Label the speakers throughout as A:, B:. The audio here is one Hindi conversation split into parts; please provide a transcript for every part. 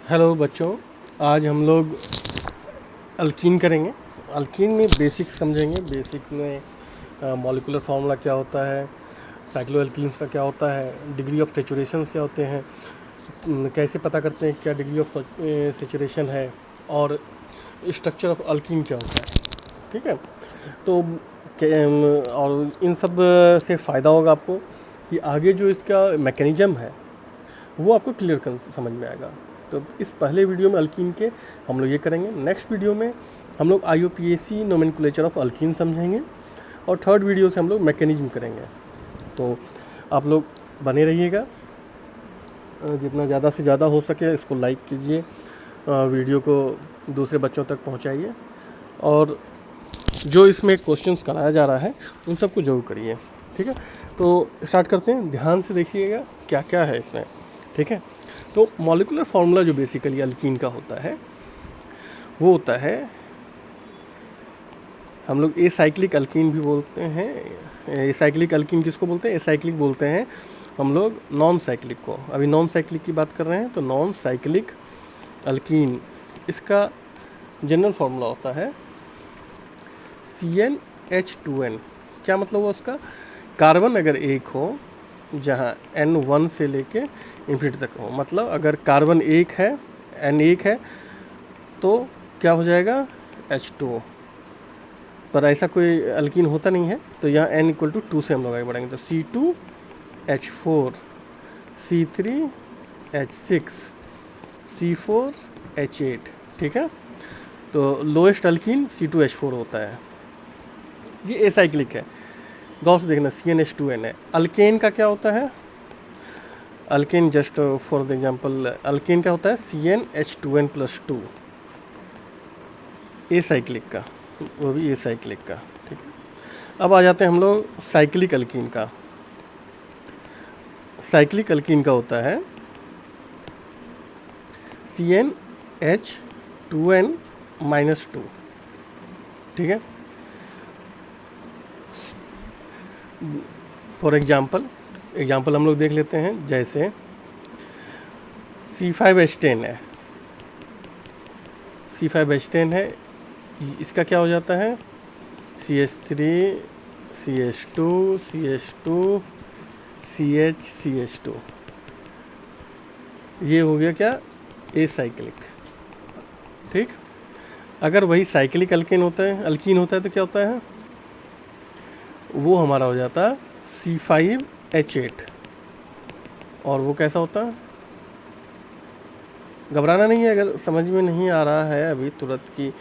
A: हेलो बच्चों, आज हम लोग अल्कीन करेंगे। अल्कीन में बेसिक्स समझेंगे। बेसिक में मॉलिक्यूलर फार्मूला क्या होता है, साइक्लोएल्कीन्स का क्या होता है, डिग्री ऑफ सेचुरेशंस क्या होते हैं, कैसे पता करते हैं क्या डिग्री ऑफ सेचुरेशन है, और स्ट्रक्चर ऑफ अल्कीन क्या होता है। ठीक है, तो और इन सब से फ़ायदा होगा आपको कि आगे जो इसका मैकेनिज़्म है वो आपको क्लियर कर समझ में आएगा। तो इस पहले वीडियो में अल्कीन के हम लोग ये करेंगे। नेक्स्ट वीडियो में हम लोग IUPAC नोमेनक्लेचर ऑफ अल्कीन समझेंगे, और थर्ड वीडियो से हम लोग मैकेनिज्म करेंगे। तो आप लोग बने रहिएगा, जितना ज़्यादा से ज़्यादा हो सके इसको लाइक कीजिए, वीडियो को दूसरे बच्चों तक पहुंचाइए, और जो इसमें क्वेश्चंस कराया जा रहा है उन सबको जरूर करिए। ठीक है, तो स्टार्ट करते हैं। ध्यान से देखिएगा क्या क्या है इसमें। ठीक है, तो मॉलिक्यूलर फार्मूला जो बेसिकली अल्कीन का होता है वो होता है, हम लोग एसाइक्लिक अल्कीन भी बोलते हैं। एसाइक्लिक अल्कीन किसको बोलते हैं? एसाइक्लिक बोलते हैं हम लोग नॉन साइक्लिक को। अभी नॉन साइक्लिक की बात कर रहे हैं, तो नॉन साइक्लिक अल्कीन, इसका जनरल फार्मूला होता है CnH2n। क्या मतलब हुआ उसका? कार्बन अगर एक हो जहाँ N1 से लेके इन्फिनिटी तक हो, मतलब अगर कार्बन एक है, N एक है, तो क्या हो जाएगा? H2O। पर ऐसा कोई अल्कीन होता नहीं है, तो यहाँ N इक्वल टू 2 से हम लोग आगे बढ़ेंगे, तो C2H4, C3H6, C4H8। ठीक है, तो लोएस्ट अल्कीन C2H4 होता है। ये एसाइक्लिक है। गौर से देखना, CnH2n है। अल्केन का क्या होता है? Alkane, just for the example, alkane का होता है CnH2n+2, एसाइक्लिक का, वो भी एसाइक्लिक का। ठीक है, अब आ जाते हैं हम लोग साइक्लिक अल्कीन का। साइक्लिक अल्कीन का होता है CnH2n-2। ठीक है, फॉर एग्जाम्पल हम लोग देख लेते हैं। जैसे C5H10 है, C5H10 है, इसका क्या हो जाता है? CH3, CH2, CH2, CH, CH2। ये हो गया क्या? एसाइक्लिक। ठीक, अगर वही साइक्लिक अल्कीन होता है तो क्या होता है? वो हमारा हो जाता है C5H8। और वो कैसा होता है? घबराना नहीं है, अगर समझ में नहीं आ रहा है अभी तुरंत कि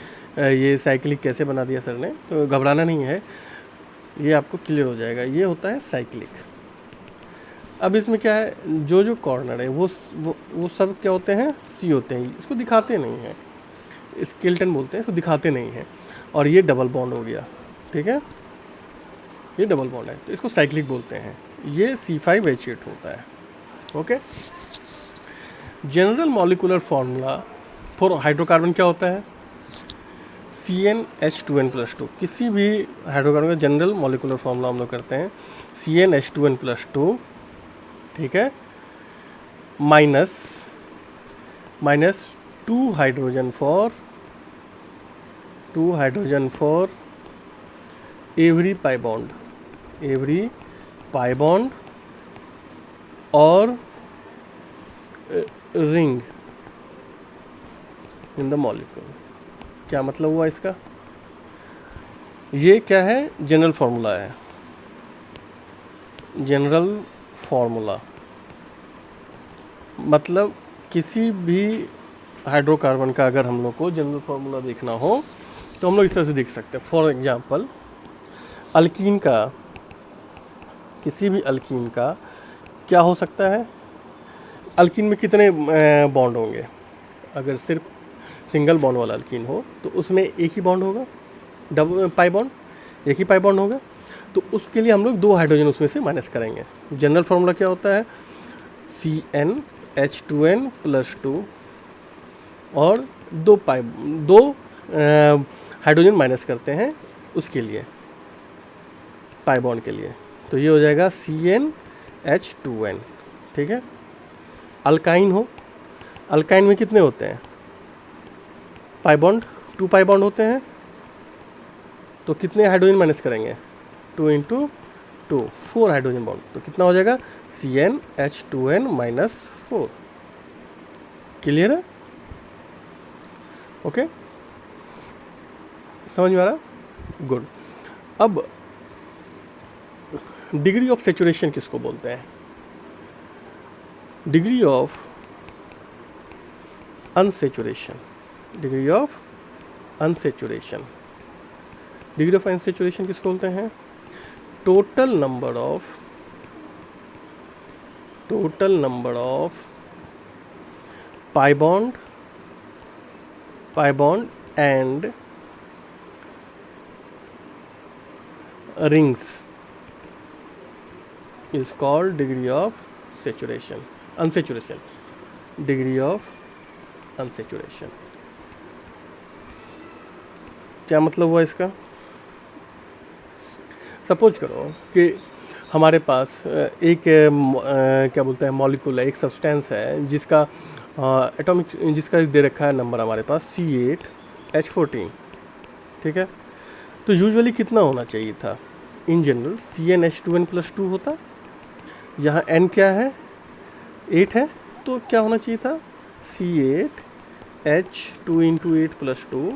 A: ये साइक्लिक कैसे बना दिया सर ने, तो घबराना नहीं है, ये आपको क्लियर हो जाएगा। ये होता है साइक्लिक। अब इसमें क्या है, जो कॉर्नर है वो सब क्या होते हैं? C होते हैं। इसको दिखाते नहीं हैं, स्केलेटन बोलते हैं, इसको दिखाते नहीं हैं। और ये डबल बॉन्ड हो गया। ठीक है, ये डबल बॉन्ड है, तो इसको साइक्लिक बोलते हैं। ये C5H8 होता है। Okay, general molecular formula for hydrocarbon क्या होता है? CnH2n+2। किसी भी हाइड्रोकार्बन का जनरल मॉलिक्यूलर फार्मूला हम लोग करते हैं CnH2n+2। ठीक है, minus 2 hydrogen for every pi bond और रिंग इन द मॉलिक्यूल। क्या मतलब हुआ इसका? ये क्या है? जनरल फार्मूला है। जनरल फार्मूला मतलब किसी भी हाइड्रोकार्बन का अगर हम लोग को जनरल फार्मूला देखना हो तो हम लोग इस तरह से देख सकते हैं। फॉर एग्जांपल, अल्कीन का, किसी भी अल्कीन का क्या हो सकता है? अल्कीन में कितने बॉन्ड होंगे? अगर सिर्फ सिंगल बॉन्ड वाला अल्कीन हो तो उसमें एक ही बॉन्ड होगा, डबल पाई बॉन्ड, एक ही पाई बॉन्ड होगा। तो उसके लिए हम लोग 2 हाइड्रोजन उसमें से माइनस करेंगे। जनरल फार्मूला क्या होता है? CnH2n+2 और 2 हाइड्रोजन माइनस करते हैं उसके लिए, पाई बॉन्ड के लिए, तो ये हो जाएगा CnH2n। ठीक है, अल्काइन हो अल्काइन में कितने होते हैं? पाई बॉन्ड, 2 पाई बॉन्ड होते हैं, तो कितने हाइड्रोजन माइनस करेंगे? 2 इंटू 2, 4 हाइड्रोजन बॉन्ड, तो कितना हो जाएगा? CnH2n-4। क्लियर है? ओके, समझ में आ रहा? गुड। अब डिग्री ऑफ सेचुरेशन किसको बोलते हैं? Degree of unsaturation, degree of unsaturation, degree of unsaturation किसको बोलते हैं? Total number of pi bond and rings is called degree of unsaturation, degree of unsaturation। क्या मतलब हुआ इसका? सपोज करो कि हमारे पास एक क्या बोलते हैं मॉलिक्यूल है, एक सब्सटेंस है जिसका एटॉमिक जिसका दे रखा है नंबर हमारे पास C8H14, ठीक है। तो यूजुअली कितना होना चाहिए था? इन जनरल CnH2n+2 होता, यहाँ n क्या है? 8 है, तो क्या होना चाहिए था? C8H2 इंटू 8+2,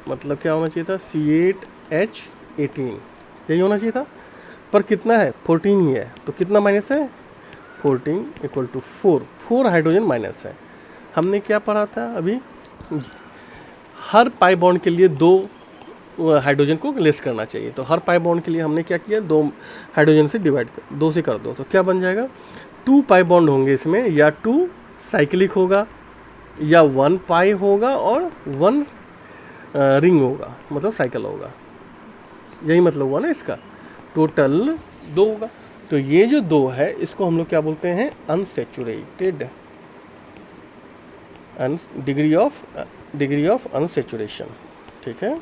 A: मतलब क्या होना चाहिए था? C8H18, यही होना चाहिए था। पर कितना है? 14 ही है, तो कितना माइनस है? 14 इक्वल टू 4 हाइड्रोजन माइनस है। हमने क्या पढ़ा था अभी? हर पाई बॉन्ड के लिए 2 हाइड्रोजन को लेस करना चाहिए, तो हर पाई बॉन्ड के लिए हमने क्या किया? 2 हाइड्रोजन से डिवाइड कर 2 से कर दो, तो क्या बन जाएगा? 2 पाई बॉन्ड होंगे इसमें, या 2 साइक्लिक होगा, या 1 पाई होगा और 1 रिंग होगा, मतलब साइकिल होगा। यही मतलब हुआ ना इसका, टोटल 2 होगा। तो ये जो 2 है इसको हम लोग क्या बोलते हैं? अनसेचुरेटेड, डिग्री ऑफ अनसेचुरेशन, ठीक है।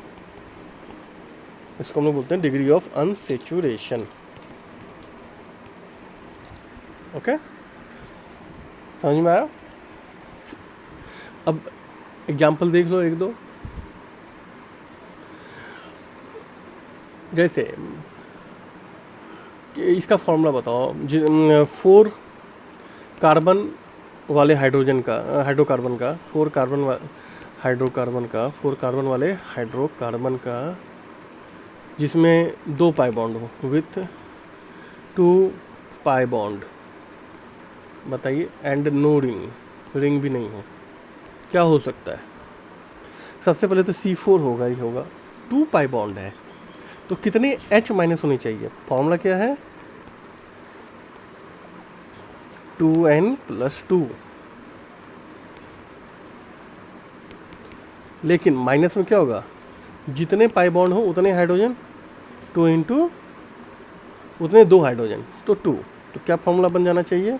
A: इसको हम लोग बोलते हैं डिग्री ऑफ अनसेचुरेशन। ओके, समझ में आया? अब एग्जाम्पल देख लो 1-2। जैसे इसका फॉर्मूला बताओ, 4 कार्बन वाले हाइड्रोजन का हाइड्रोकार्बन का 4 कार्बन वाले हाइड्रोकार्बन का जिसमें 2 पाई बॉन्ड हो विथ 2 पाई बॉन्ड, बताइए, एंड नो रिंग भी नहीं हो, क्या हो सकता है? सबसे पहले तो C4 होगा ही होगा, 2 पाई बॉन्ड है, तो कितने H माइनस होनी चाहिए? फॉर्मूला क्या है? 2n+2, लेकिन माइनस में क्या होगा? जितने पाई बॉन्ड हो उतने हाइड्रोजन, 2 इंटू उतने 2 हाइड्रोजन, तो 2, तो क्या फॉर्मूला बन जाना चाहिए?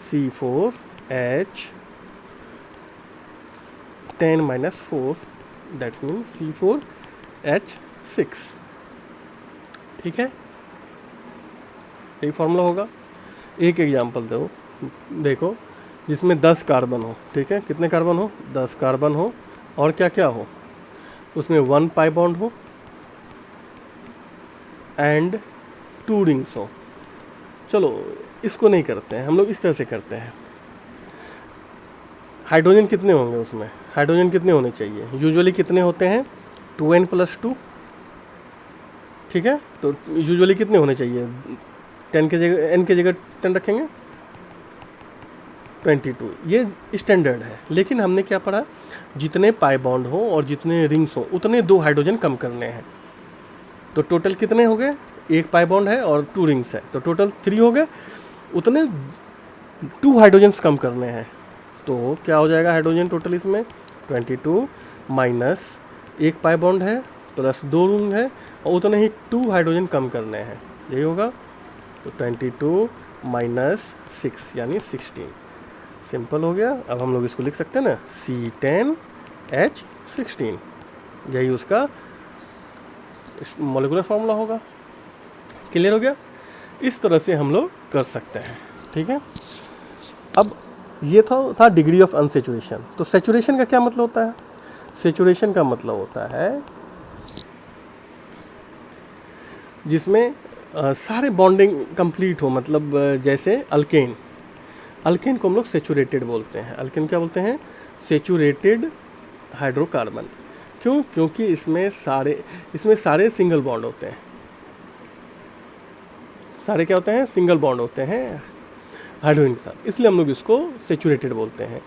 A: C4H10-4, दैट्स मीन C4H6, ठीक है। यही फॉर्मूला होगा। एक एग्जांपल देखो जिसमें 10 कार्बन हो, ठीक है। कितने कार्बन हो? 10 कार्बन हो, और क्या क्या हो? उसमें 1 पाई बॉन्ड हो एंड 2 रिंग्स हो। चलो इसको नहीं करते हैं हम लोग, इस तरह से करते हैं। हाइड्रोजन कितने होंगे उसमें? हाइड्रोजन कितने होने चाहिए? यूजुअली कितने होते हैं? 2n+2, ठीक है। तो यूजुअली कितने होने चाहिए? 10 के जगह n के जगह 10 रखेंगे, 22, ये स्टैंडर्ड है। लेकिन हमने क्या पढ़ा? जितने पाई बॉन्ड हो और जितने रिंग्स हो उतने 2 हाइड्रोजन कम करने हैं। तो टोटल कितने हो गए? 1 पाई बॉन्ड है और 2 रिंग्स है, तो टोटल 3 हो गए। उतने 2 हाइड्रोजन्स कम करने हैं, तो क्या हो जाएगा हाइड्रोजन टोटल इसमें? 22 माइनस 1 पाई बॉन्ड है प्लस 2 रिंग है, और उतने ही 2 हाइड्रोजन कम करने हैं, यही होगा। तो 22 माइनस 6 यानी 16, सिंपल हो गया। अब हम लोग इसको लिख सकते हैं ना, C10H16, यही उसका मॉलिक्यूलर फार्मूला होगा। क्लियर हो गया? इस तरह से हम लोग कर सकते हैं, ठीक है। अब ये था डिग्री ऑफ अनसेचुरेशन। तो सेचुरेशन का क्या मतलब होता है? सेचुरेशन का मतलब होता है जिसमें सारे बॉन्डिंग कंप्लीट हो, मतलब जैसे अल्केन को हम लोग सेचुरेटेड बोलते हैं। अल्केन क्या बोलते हैं? Saturated hydrocarbon. क्यों? क्योंकि इसमें सारे सिंगल बॉन्ड होते हैं। सारे क्या होते हैं? सिंगल बॉन्ड होते हैं हाइड्रोजन के साथ, इसलिए हम लोग इसको सेचुरेटेड बोलते हैं।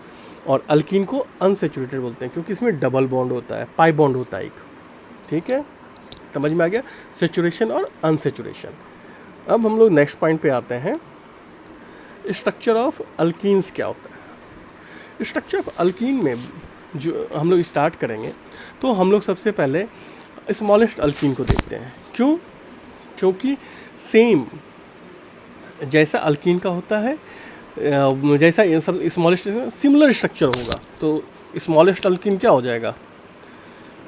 A: और अल्कीन को अनसेचुरेटेड बोलते हैं क्योंकि इसमें डबल बॉन्ड होता है, पाई बॉन्ड होता है एक। ठीक है, समझ में आ गया सेचुरेशन और अनसेचुरेशन। अब हम लोग नेक्स्ट पॉइंट पे आते हैं, स्ट्रक्चर ऑफ अल्कीन्स क्या होता है। स्ट्रक्चर ऑफ अल्कीन में जो हम लोग स्टार्ट करेंगे तो हम लोग सबसे पहले स्मॉलेस्ट अल्कीन को देखते हैं। क्यों? क्योंकि सेम जैसा अल्कीन का होता है, जैसा ये सब स्मॉलेस्ट सिमिलर स्ट्रक्चर होगा। तो स्मॉलेस्ट अल्कीन क्या हो जाएगा?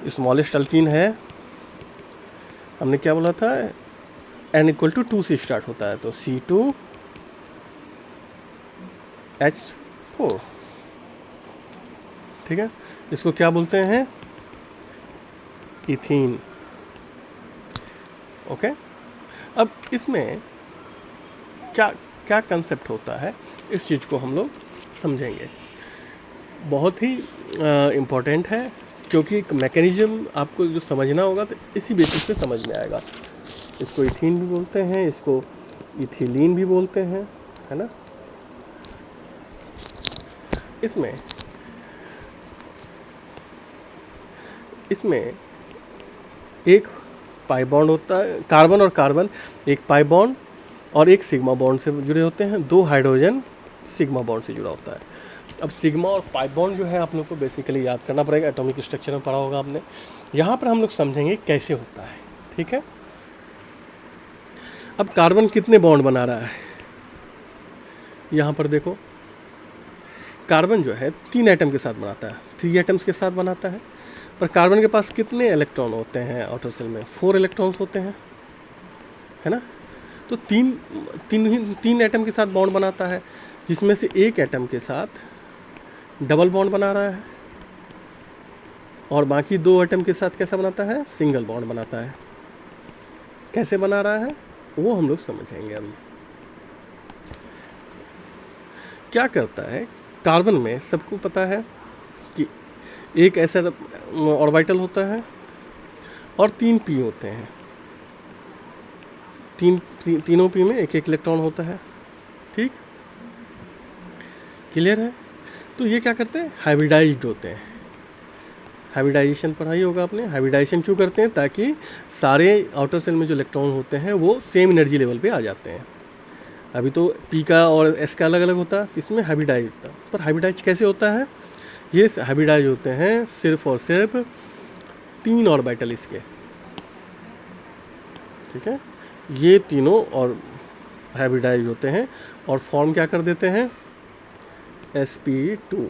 A: स्मॉलेस्ट अल्कीन है, हमने क्या बोला था, N=2 से स्टार्ट होता है, तो C2H4। ठीक है, इसको क्या बोलते हैं? इथीन। ओके, अब इसमें क्या कंसेप्ट होता है, इस चीज़ को हम लोग समझेंगे। बहुत ही इम्पोर्टेंट है क्योंकि एक मैकेनिज्म आपको जो समझना होगा तो इसी बेसिस पे समझ में आएगा। इसको इथीन भी बोलते हैं, इसको इथिलीन भी बोलते हैं, है ना। इसमें एक पाई बॉन्ड होता है, कार्बन और कार्बन एक पाई बॉन्ड और एक सिग्मा बॉन्ड से जुड़े होते हैं, 2 हाइड्रोजन सिग्मा बॉन्ड से जुड़ा होता है। अब सिग्मा और पाई बॉन्ड जो है आप लोग को बेसिकली याद करना पड़ेगा, एटॉमिक स्ट्रक्चर में पढ़ा होगा आपने। यहाँ पर हम लोग समझेंगे कैसे होता है। ठीक है, अब कार्बन कितने बॉन्ड बना रहा है? यहाँ पर देखो, कार्बन जो है 3 एटम के साथ बनाता है, 3 एटम्स के साथ बनाता है। पर कार्बन के पास कितने इलेक्ट्रॉन होते हैं आउटर सेल में? 4 इलेक्ट्रॉन्स होते हैं, है ना। तो तीन एटम के साथ बॉन्ड बनाता है, जिसमें से एक एटम के साथ डबल बॉन्ड बना रहा है और बाकी 2 एटम के साथ कैसा बनाता है? सिंगल बॉन्ड बनाता है। कैसे बना रहा है वो हम लोग समझेंगे अभी। क्या करता है कार्बन में, सबको पता है कि एक ऐसा ऑर्बिटल होता है और 3 पी होते हैं। तीनों पी में एक इलेक्ट्रॉन होता है। ठीक, क्लियर है। तो ये क्या करते हैं? हाइब्रिडाइज्ड होते हैं। हाइब्रिडाइजेशन पढ़ाई होगा आपने। हाइब्रिडाइजेशन क्यों करते हैं? ताकि सारे आउटर सेल में जो इलेक्ट्रॉन होते हैं वो सेम एनर्जी लेवल पे आ जाते हैं। अभी तो पी का और एस का अलग अलग होता है, इसमें हाइब्रिडाइज होता है। पर हाइब्रिडाइज कैसे होता है? ये हाइब्रिडाइज होते हैं सिर्फ और सिर्फ 3 ऑर्बिटल इसके। ठीक है, ये तीनों और हाइब्रिडाइज होते हैं और फॉर्म क्या कर देते हैं? sp2।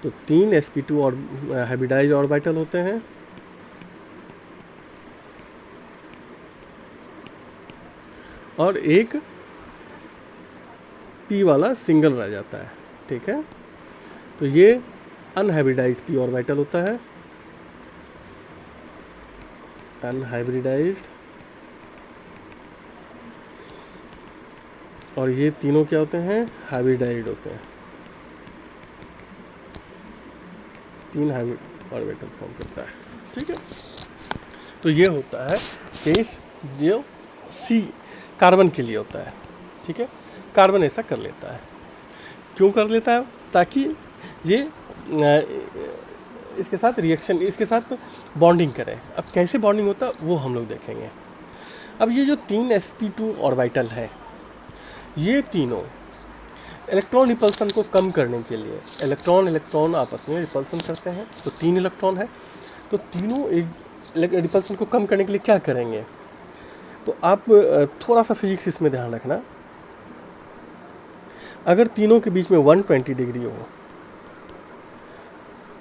A: तो 3 sp2 और हाइब्रिडाइज ऑर्बिटल होते हैं और एक p वाला सिंगल रह जाता है। ठीक है, तो ये अनहाइब्रिडाइज्ड p ऑर्बिटल होता है, अनहाइब्रिडाइज्ड। और ये तीनों क्या होते हैं? हाइब्रिडाइज्ड होते हैं। 3 हाइब्रिड ऑर्बिटल फॉर्म करता है। ठीक है, तो ये होता है केस जो सी कार्बन के लिए होता है। ठीक है, कार्बन ऐसा कर लेता है। क्यों कर लेता है? ताकि ये इसके साथ रिएक्शन, इसके साथ बॉन्डिंग करें। अब कैसे बॉन्डिंग होता है वो हम लोग देखेंगे। अब ये जो 3 sp2 ऑर्बिटल है, ये तीनों इलेक्ट्रॉन रिपल्सन को कम करने के लिए, इलेक्ट्रॉन आपस में रिपल्सन करते हैं। तो 3 इलेक्ट्रॉन है, तो तीनों एक रिपल्सन को कम करने के लिए क्या करेंगे? तो आप थोड़ा सा फिजिक्स इसमें ध्यान रखना। अगर तीनों के बीच में 120 डिग्री हो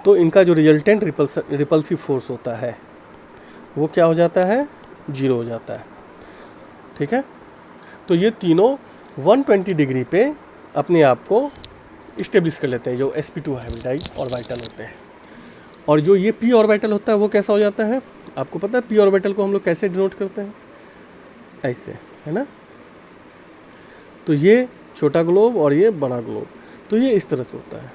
A: तो इनका जो रिजल्टेंट रिपल्सिव फोर्स होता है वो क्या हो जाता है? 0 हो जाता है। ठीक है, तो ये तीनों 120 डिग्री पे अपने आप को इस्टेब्लिश कर लेते हैं, जो sp2 हाइब्रिडाइड ऑर्बिटल होते हैं। और जो ये p ऑर्बिटल होता है वो कैसा हो जाता है, आपको पता है p ऑर्बिटल को हम लोग कैसे डिनोट करते हैं, ऐसे, है ना। तो ये छोटा ग्लोब और ये बड़ा ग्लोब, तो ये इस तरह से होता है,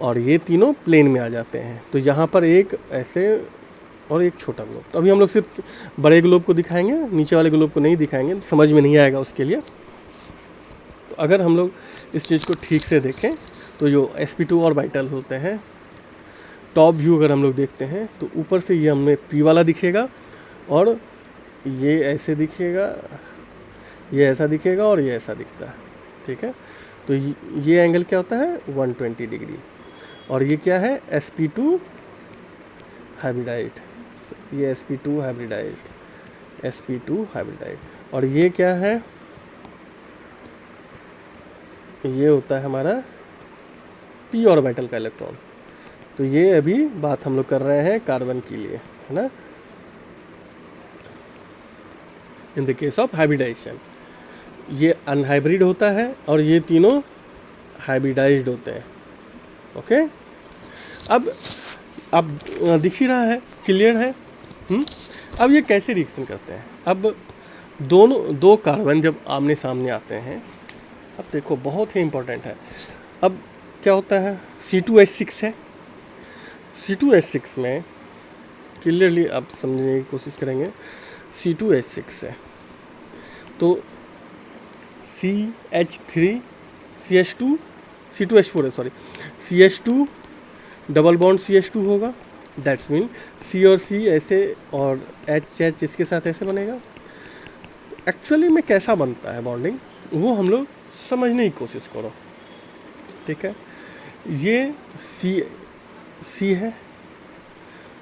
A: और ये तीनों प्लेन में आ जाते हैं। तो यहाँ पर एक ऐसे और एक छोटा ग्लोब। तो अभी हम लोग सिर्फ बड़े ग्लोब को दिखाएंगे, नीचे वाले ग्लोब को नहीं दिखाएंगे, समझ में नहीं आएगा उसके लिए। तो अगर हम लोग इस चीज़ को ठीक से देखें तो जो sp2 ऑर्बिटल होते हैं, टॉप व्यू अगर हम लोग देखते हैं तो ऊपर से ये हमें p वाला दिखेगा, और ये ऐसे दिखेगा, ये ऐसा दिखेगा, और ये ऐसा दिखता है, ठीक है। तो ये एंगल क्या होता है 120 डिग्री। और ये क्या है sp2 हाइब्रिडाइड, ये sp2 हाइब्रिडाइड, sp2 हाइब्रिडाइड। और ये क्या है, ये होता है हमारा p ऑर्बिटल का इलेक्ट्रॉन। तो ये अभी बात हम लोग कर रहे हैं कार्बन के लिए, है ना, in the case of hybridization. ये अनहाइब्रिड होता है और ये तीनों हाइब्रिडाइज्ड होते हैं, ओके। अब दिख ही रहा है, क्लियर है। अब ये कैसे रिएक्शन करते हैं, अब दो कार्बन जब आमने सामने आते हैं, अब देखो बहुत ही इम्पोर्टेंट है। अब क्या होता है, C2H6 है, C2H6 में क्लियरली आप समझने की कोशिश करेंगे, C2H6 है तो CH3 CH2 C2H4 है, sorry, CH2 double bond CH2 होगा, दैट्स मीन C और C ऐसे, और H इसके साथ ऐसे बनेगा। एक्चुअली में कैसा बनता है बॉन्डिंग, वो हम लोग समझने की कोशिश करो, ठीक है। ये C है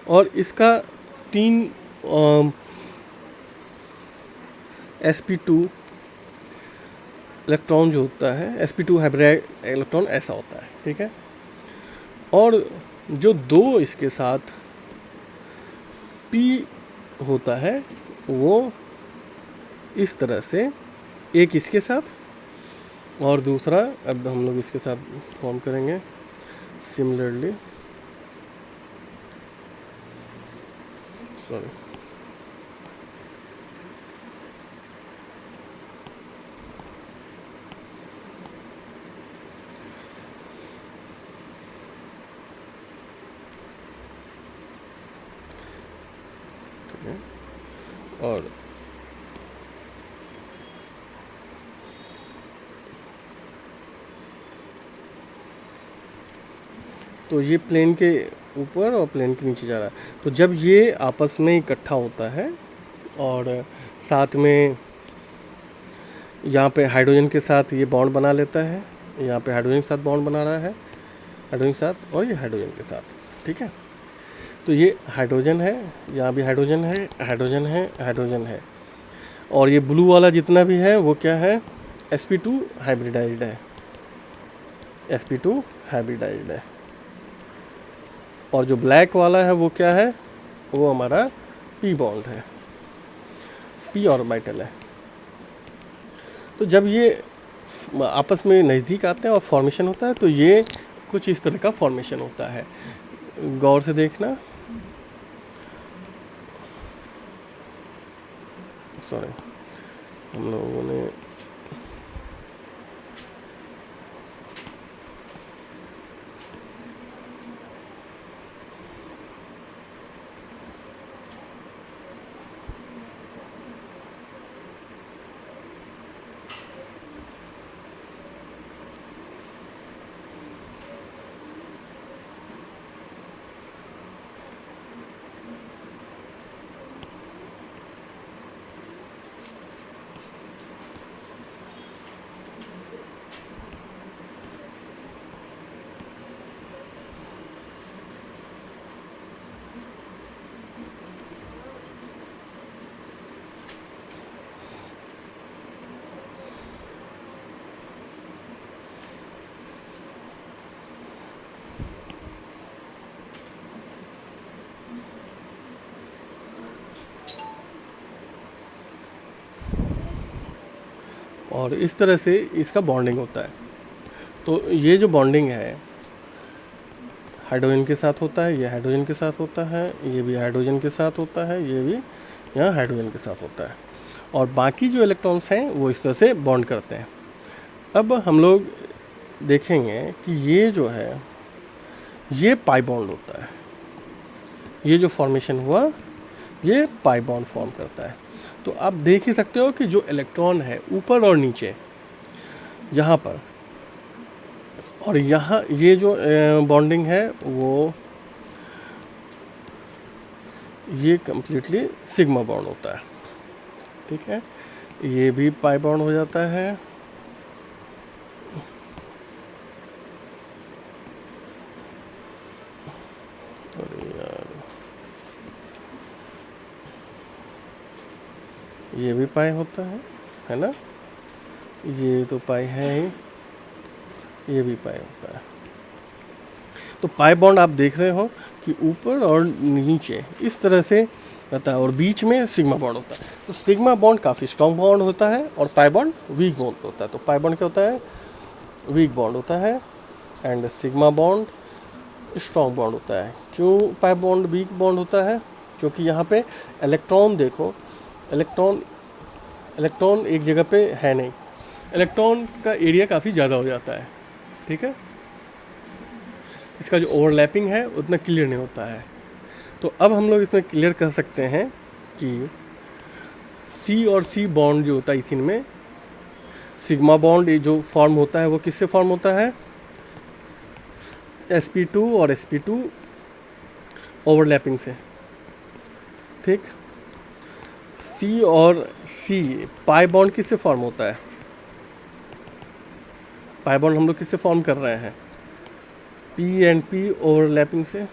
A: और इसका 3 sp2 इलेक्ट्रॉन जो होता है, sp2 हाइब्रिड इलेक्ट्रॉन ऐसा होता है, ठीक है। और जो दो इसके साथ p होता है वो इस तरह से, एक इसके साथ और दूसरा अब हम लोग इसके साथ फॉर्म करेंगे सिमिलरली, सॉरी, ठीक है। और तो ये प्लेन के ऊपर और प्लेन के नीचे जा रहा है। तो जब ये आपस में इकट्ठा होता है और साथ में यहाँ पे हाइड्रोजन के साथ ये बॉन्ड बना लेता है, यहाँ पे हाइड्रोजन के साथ बॉन्ड बना रहा है, हाइड्रोजन के साथ और ये हाइड्रोजन के साथ, ठीक है। तो ये हाइड्रोजन है, यहाँ भी हाइड्रोजन है, हाइड्रोजन है, हाइड्रोजन है, और ये ब्लू वाला जितना भी है वो क्या है sp2 हाइब्रिडाइज्ड है, sp2 हाइब्रिडाइज्ड है। और जो ब्लैक वाला है वो क्या है, वो हमारा p बॉन्ड है, p ऑर्बिटल है। तो जब ये आपस में नज़दीक आते हैं और फॉर्मेशन होता है तो ये कुछ इस तरह का फॉर्मेशन होता है, गौर से देखना, सॉरी हम लोगों ने और इस तरह से इसका बॉन्डिंग होता है। तो ये जो बॉन्डिंग है हाइड्रोजन के साथ होता है, ये हाइड्रोजन के साथ होता है, ये भी हाइड्रोजन के साथ होता है, ये भी यहाँ हाइड्रोजन के साथ होता है, और बाकी जो इलेक्ट्रॉन्स हैं वो इस तरह से बॉन्ड करते हैं। अब हम लोग देखेंगे कि ये जो है ये पाई बॉन्ड होता है, ये जो फॉर्मेशन हुआ ये पाई बॉन्ड फॉर्म करता है। तो आप देख ही सकते हो कि जो इलेक्ट्रॉन है ऊपर और नीचे यहाँ पर, और यहाँ ये जो बॉन्डिंग है वो ये कम्प्लीटली सिग्मा बॉन्ड होता है, ठीक है। ये भी पाई बॉन्ड हो जाता है, ये भी पाई होता है ना, ये तो पाई है ही, ये भी पाई होता है। तो पाई बॉन्ड आप देख रहे हो कि ऊपर और नीचे इस तरह से रहता है, और बीच में सिग्मा बॉन्ड होता है। तो सिग्मा बॉन्ड काफ़ी स्ट्रॉन्ग बॉन्ड होता है और पाई बॉन्ड वीक बॉन्ड होता है। तो पाई बॉन्ड क्या होता है, वीक बॉन्ड होता है, and sigma bond strong bond होता है। क्यों पाई बॉन्ड वीक बॉन्ड होता है, क्योंकि यहाँ पे इलेक्ट्रॉन देखो, इलेक्ट्रॉन एक जगह पे है नहीं, इलेक्ट्रॉन का एरिया काफ़ी ज़्यादा हो जाता है, ठीक है। इसका जो ओवरलैपिंग है उतना क्लियर नहीं होता है। तो अब हम लोग इसमें क्लियर कर सकते हैं कि सी और सी बॉन्ड जो होता है इथिन में, सिग्मा बॉन्ड जो फॉर्म होता है वो किससे फॉर्म होता है, sp2 और sp2 ओवरलैपिंग से, ठीक। सी और सी पाई बॉन्ड किससे फॉर्म होता है, पाई बॉन्ड हम लोग किससे फॉर्म कर रहे हैं, पी एंड पी ओवरलैपिंग से,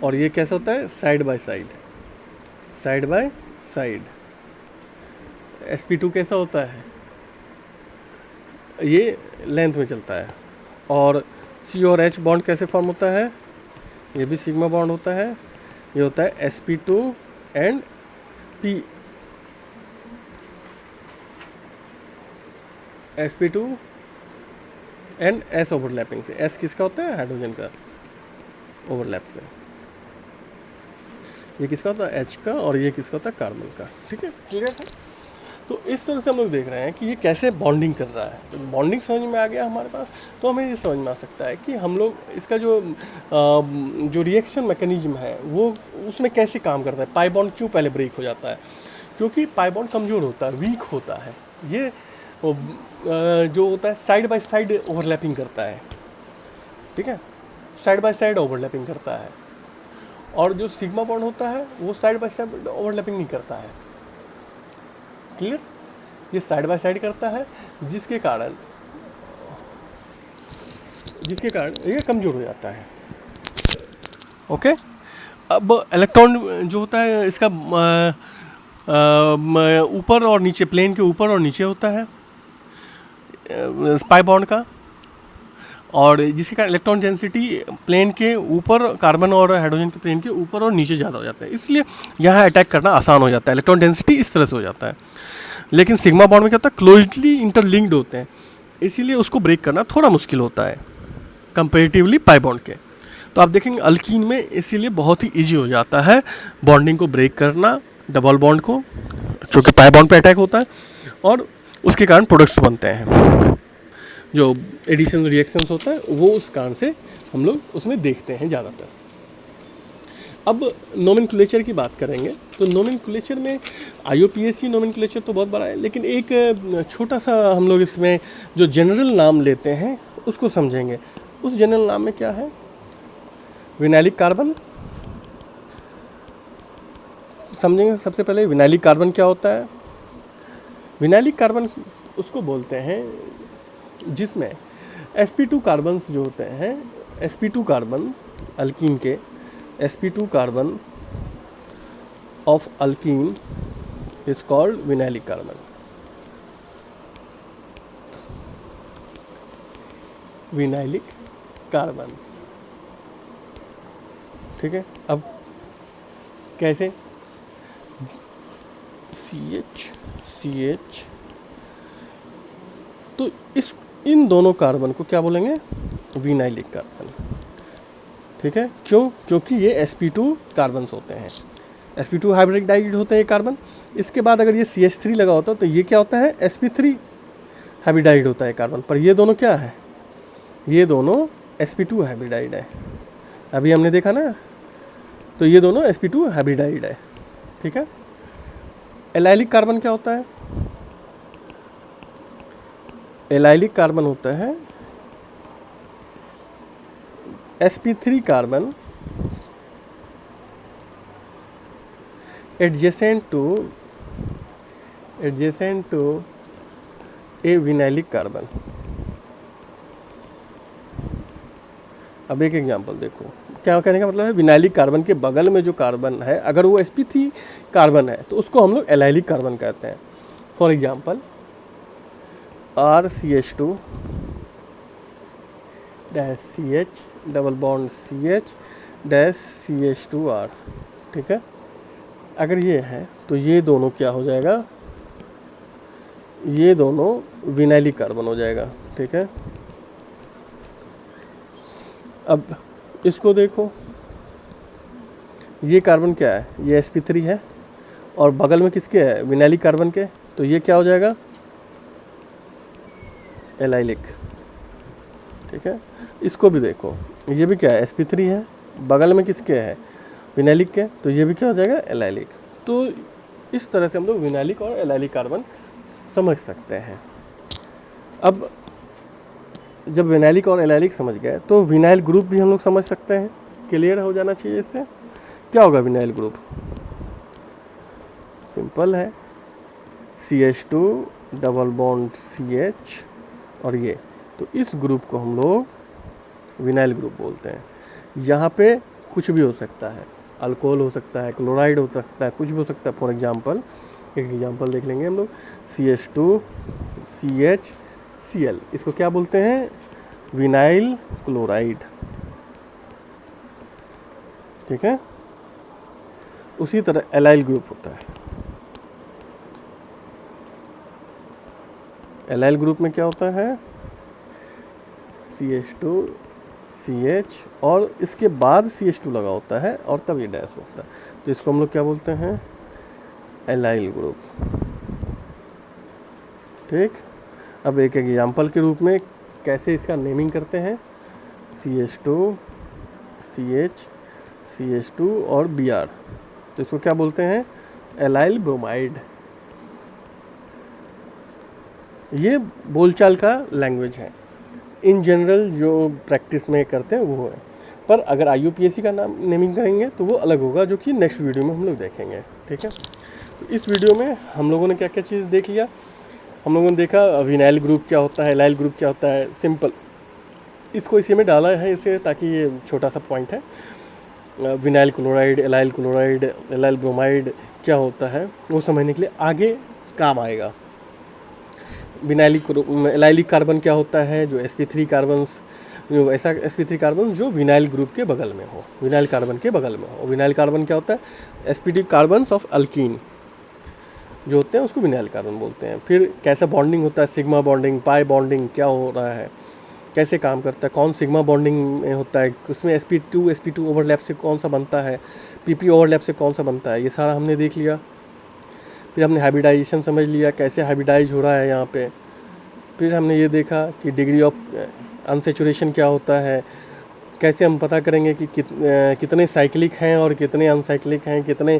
A: और ये कैसा होता है, side by side, side by side. sp2 कैसा होता है, ये लेंथ में चलता है। और C और H बॉन्ड कैसे फॉर्म होता है, ये भी सिग्मा बॉन्ड होता है, ये होता है sp2 and P, sp2 and S overlapping से। S किसका होता है, हाइड्रोजन का ओवरलैप से। ये किसका होता है, H का, और ये किसका होता है, कार्बन का, ठीक है, क्लियर है। तो इस तरह से हम लोग देख रहे हैं कि ये कैसे बॉन्डिंग कर रहा है। तो बॉन्डिंग समझ में आ गया हमारे पास, तो हमें ये समझ में आ सकता है कि हम लोग इसका जो रिएक्शन मैकेनिज्म है वो उसमें कैसे काम करता है। पाई बॉन्ड क्यों पहले ब्रेक हो जाता है, क्योंकि पाई बॉन्ड कमज़ोर होता है, वीक होता है। ये जो होता है साइड बाय साइड ओवरलैपिंग करता है, ठीक है, साइड बाय साइड ओवरलैपिंग करता है। और जो सिग्मा बॉन्ड होता है वो साइड बाय साइड ओवरलैपिंग नहीं करता है, क्लियर। ये साइड बाय साइड करता है, जिसके कारण ये कमज़ोर हो जाता है, ओके। अब इलेक्ट्रॉन जो होता है इसका ऊपर और नीचे, प्लेन के ऊपर और नीचे होता है पाई बॉन्ड का, और जिसके कारण इलेक्ट्रॉन डेंसिटी प्लेन के ऊपर, कार्बन और हाइड्रोजन के प्लेन के ऊपर और नीचे ज़्यादा हो जाता है, इसलिए यहाँ अटैक करना आसान हो जाता है। इलेक्ट्रॉन डेंसिटी इस तरह से हो जाता है। लेकिन सिग्मा बॉन्ड में क्या होता है, क्लोजली इंटरलिंक्ड होते हैं, इसीलिए उसको ब्रेक करना थोड़ा मुश्किल होता है कंपेरेटिवली पाई बॉन्ड के। तो आप देखेंगे अल्कीन में इसीलिए बहुत ही ईजी हो जाता है बॉन्डिंग को ब्रेक करना, डबल बॉन्ड को, क्योंकि पाई बॉन्ड पे अटैक होता है, और उसके कारण प्रोडक्ट्स बनते हैं। जो एडिशन रिएक्शंस होता है वो उस कारण से हम लोग उसमें देखते हैं ज़्यादातर। अब नोमेनक्लेचर की बात करेंगे, तो नोमेनक्लेचर में IUPAC नोमेनक्लेचर तो बहुत बड़ा है, लेकिन एक छोटा सा हम लोग इसमें जो जनरल नाम लेते हैं उसको समझेंगे। उस जनरल नाम में क्या है, विनाइलिक कार्बन समझेंगे। सबसे पहले विनाइलिक कार्बन क्या होता है। विनाइलिक कार्बन उसको बोलते हैं जिसमें sp2 कार्बन्स जो होते हैं, sp2 कार्बन अल्कीन के, sp2 carbon of alkene is called vinylic carbon. Vinylic carbons, ठीक है। अब कैसे, CH तो इन दोनों कार्बन को क्या बोलेंगे, विनाइलिक कार्बन। ठीक है, क्यों? क्योंकि ये sp2 कार्बन होते हैं, sp2 हाइब्रिडाइड होते हैं ये कार्बन। इसके बाद अगर ये CH3 लगा होता तो ये क्या होता है, sp3 हाइब्रिडाइड होता है कार्बन। पर ये दोनों क्या है, ये दोनों sp2 हाइब्रिडाइड है, अभी हमने देखा ना। तो ये दोनों sp2 हाइब्रिडाइड है। ठीक है, एलाइलिक कार्बन क्या होता है, एलाइलिक कार्बन होता है sp3 carbon adjacent to a vinylic carbon. अब एक एग्जांपल देखो, क्या कहने का मतलब है, विनाइलिक कार्बन के बगल में जो कार्बन है अगर वो sp3 कार्बन है तो उसको हम लोग एलाइलिक कार्बन कहते हैं। For example RCH2 dash CH double bond CH dash CH2R। ठीक है, अगर ये है तो ये दोनों क्या हो जाएगा, ये दोनों विनाइलिक कार्बन हो जाएगा। ठीक है, अब इसको देखो, ये कार्बन क्या है, ये sp3 है और बगल में किसके है, विनाइलिक कार्बन के, तो ये क्या हो जाएगा, एलाइलिक। ठीक है, इसको भी देखो, ये भी क्या है, sp3 है, बगल में किसके है, विनाइलिक के, तो ये भी क्या हो जाएगा, एलाइलिक। तो इस तरह से हम लोग विनाइलिक और एलाइलिक कार्बन समझ सकते हैं। अब जब विनाइलिक और एलाइलिक समझ गए तो विनाइल ग्रुप भी हम लोग समझ सकते हैं, क्लियर हो जाना चाहिए इससे। क्या होगा विनाइल ग्रुप, सिंपल है, CH2 डबल बॉन्ड CH और ये, तो इस ग्रुप को हम लोग विनाइल ग्रुप बोलते हैं। यहाँ पे कुछ भी हो सकता है, अल्कोहल हो सकता है, क्लोराइड हो सकता है, कुछ भी हो सकता है। फॉर एग्जांपल एक एग्जांपल देख लेंगे हम लोग, CH2 CH Cl, इसको क्या बोलते हैं, विनाइल क्लोराइड। ठीक है, उसी तरह एलाइल ग्रुप होता है, एलाइल ग्रुप में क्या होता है, CH2 CH और इसके बाद CH2 लगा होता है और तब ये डैश होता है, तो इसको हम लोग क्या बोलते हैं, एलाइल ग्रुप। ठीक, अब एक एग्जांपल के रूप में कैसे इसका नेमिंग करते हैं, CH2 CH CH2 और Br, तो इसको क्या बोलते हैं, एलाइल ब्रोमाइड। ये बोलचाल का लैंग्वेज है, इन जनरल जो प्रैक्टिस में करते हैं वो है। पर अगर IUPAC का नाम नेमिंग करेंगे तो वो अलग होगा, जो कि नेक्स्ट वीडियो में हम लोग देखेंगे। ठीक है, तो इस वीडियो में हम लोगों ने क्या क्या चीज़ देख लिया, हम लोगों ने देखा विनाइल ग्रुप क्या होता है, एलाइल ग्रुप क्या होता है, सिंपल इसको इसी में डाला है इसे, ताकि ये छोटा सा पॉइंट है। विनाइल क्लोराइड, एलाइल ब्रोमाइड क्या होता है वो समझने के लिए आगे काम आएगा। एलाइलिक कार्बन क्या होता है, जो sp3 कार्बन्स, जो ऐसा sp3 कार्बन जो विनाइल ग्रुप के बगल में हो, विनाइल कार्बन के बगल में हो। विनाइल कार्बन क्या होता है, sp2 कार्बन्स ऑफ अल्कीन जो होते हैं उसको विनाइल कार्बन बोलते हैं। फिर कैसा बॉन्डिंग होता है, सिग्मा बॉन्डिंग, पाई बॉन्डिंग क्या हो रहा है, कैसे काम करता है, कौन सिग्मा बॉन्डिंग में होता है, उसमें sp2 ओवरलैप से कौन सा बनता है, pp ओवरलैप से कौन सा बनता है, ये सारा हमने देख लिया। फिर हमने हाइब्रिडाइजेशन समझ लिया, कैसे हाइब्रिडाइज हो रहा है यहाँ पे। फिर हमने ये देखा कि डिग्री ऑफ अनसेचुरेशन क्या होता है, कैसे हम पता करेंगे कि कितने साइक्लिक हैं और कितने अनसाइक्लिक हैं, कितने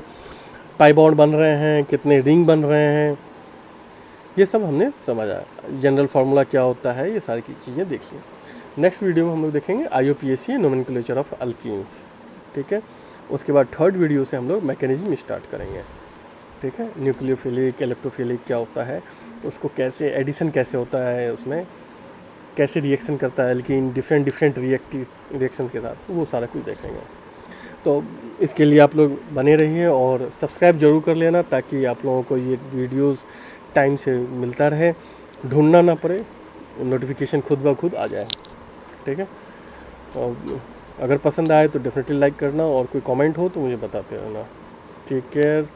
A: पाई बॉन्ड बन रहे हैं, कितने रिंग बन रहे हैं, ये सब हमने समझा। जनरल फार्मूला क्या होता है, ये सारी चीज़ें देखिए। नेक्स्ट वीडियो में हम लोग देखेंगे IUPAC नोमेनक्लेचर ऑफ अल्कीन्स। ठीक है, उसके बाद थर्ड वीडियो से हम लोग मैकेनिज्म स्टार्ट करेंगे। ठीक है, न्यूक्लियोफिलिक, इलेक्ट्रोफिलिक क्या होता है, उसको कैसे एडिशन कैसे होता है, उसमें कैसे रिएक्शन करता है एल्कीन डिफरेंट रिएक्शंस के साथ, वो सारा कुछ देखेंगे। तो इसके लिए आप लोग बने रहिए और सब्सक्राइब ज़रूर कर लेना, ताकि आप लोगों को ये वीडियोस टाइम से मिलता रहे, ढूंढना ना पड़े, नोटिफिकेशन खुद ब खुद आ जाए। ठीक है, और अगर पसंद आए तो डेफिनेटली लाइक करना, और कोई कमेंट हो तो मुझे बताते रहना। Take care.